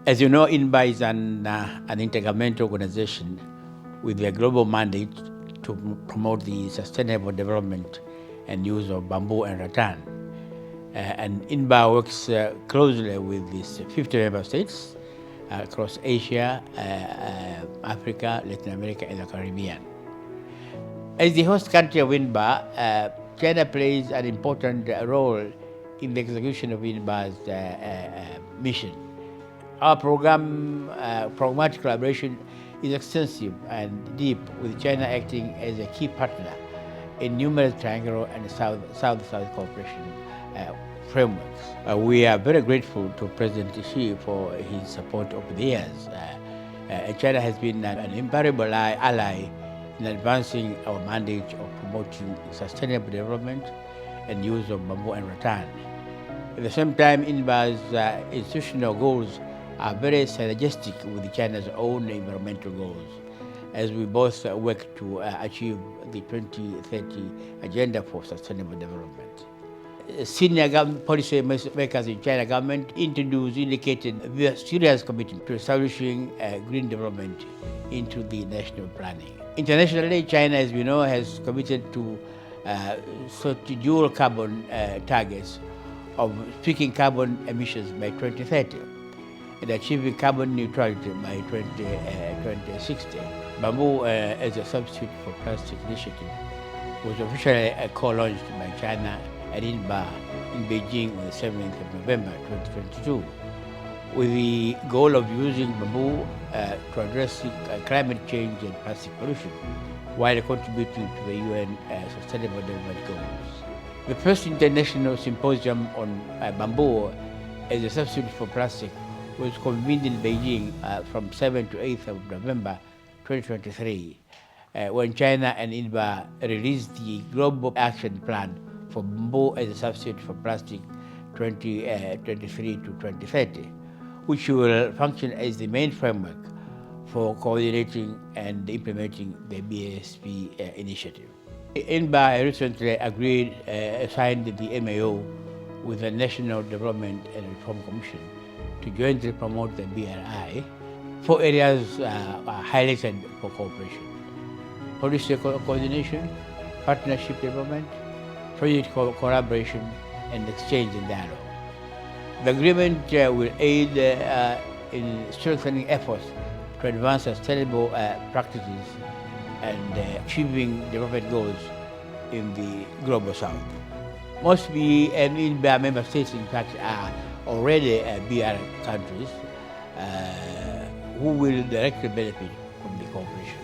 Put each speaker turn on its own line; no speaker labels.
As you know, INBAR is an intergovernmental organization with a global mandate to promote the sustainable development and use of bamboo and rattan. And INBAR works closely with these 50 member states across Asia, Africa, Latin America, and the Caribbean. As the host country of INBAR, China plays an important role in the execution of INBAR's mission. Our programmatic collaboration is extensive and deep, with China acting as a key partner in numerous triangular and South-South cooperation frameworks. We are very grateful to President Xi for his support over the years. China has been an invaluable ally in advancing our mandate of promoting sustainable development and use of bamboo and rattan. At the same time, INBAR's institutional goals are very synergistic with China's own environmental goals, as we both work to achieve the 2030 Agenda for Sustainable Development. Senior policy makers in China government indicated their serious commitment to establishing green development into the national planning. Internationally, China, as we know, has committed to dual carbon targets of peaking carbon emissions by 2030 and achieving carbon neutrality by 2060. Bamboo as a substitute for plastic initiative was officially co-launched by China and INBAR in Beijing on the 7th of November 2022, with the goal of using bamboo to address climate change and plastic pollution, while contributing to the UN Sustainable Development Goals. The first international symposium on bamboo as a substitute for plastic was convened in Beijing from 7th to 8th of November 2023, when China and INBAR released the Global Action Plan for bamboo as a substitute for plastic 2023 to 2030, which will function as the main framework for coordinating and implementing the BASP initiative. INBAR recently signed the MAO with the National Development and Reform Commission to jointly promote the BRI. 4 areas are highlighted for cooperation: policy coordination, partnership development, project collaboration, and exchange and dialogue. The agreement will aid in strengthening efforts to advance sustainable practices and achieving development goals in the Global South. Most INBAR member states, in fact, are already BR countries who will directly benefit from the cooperation.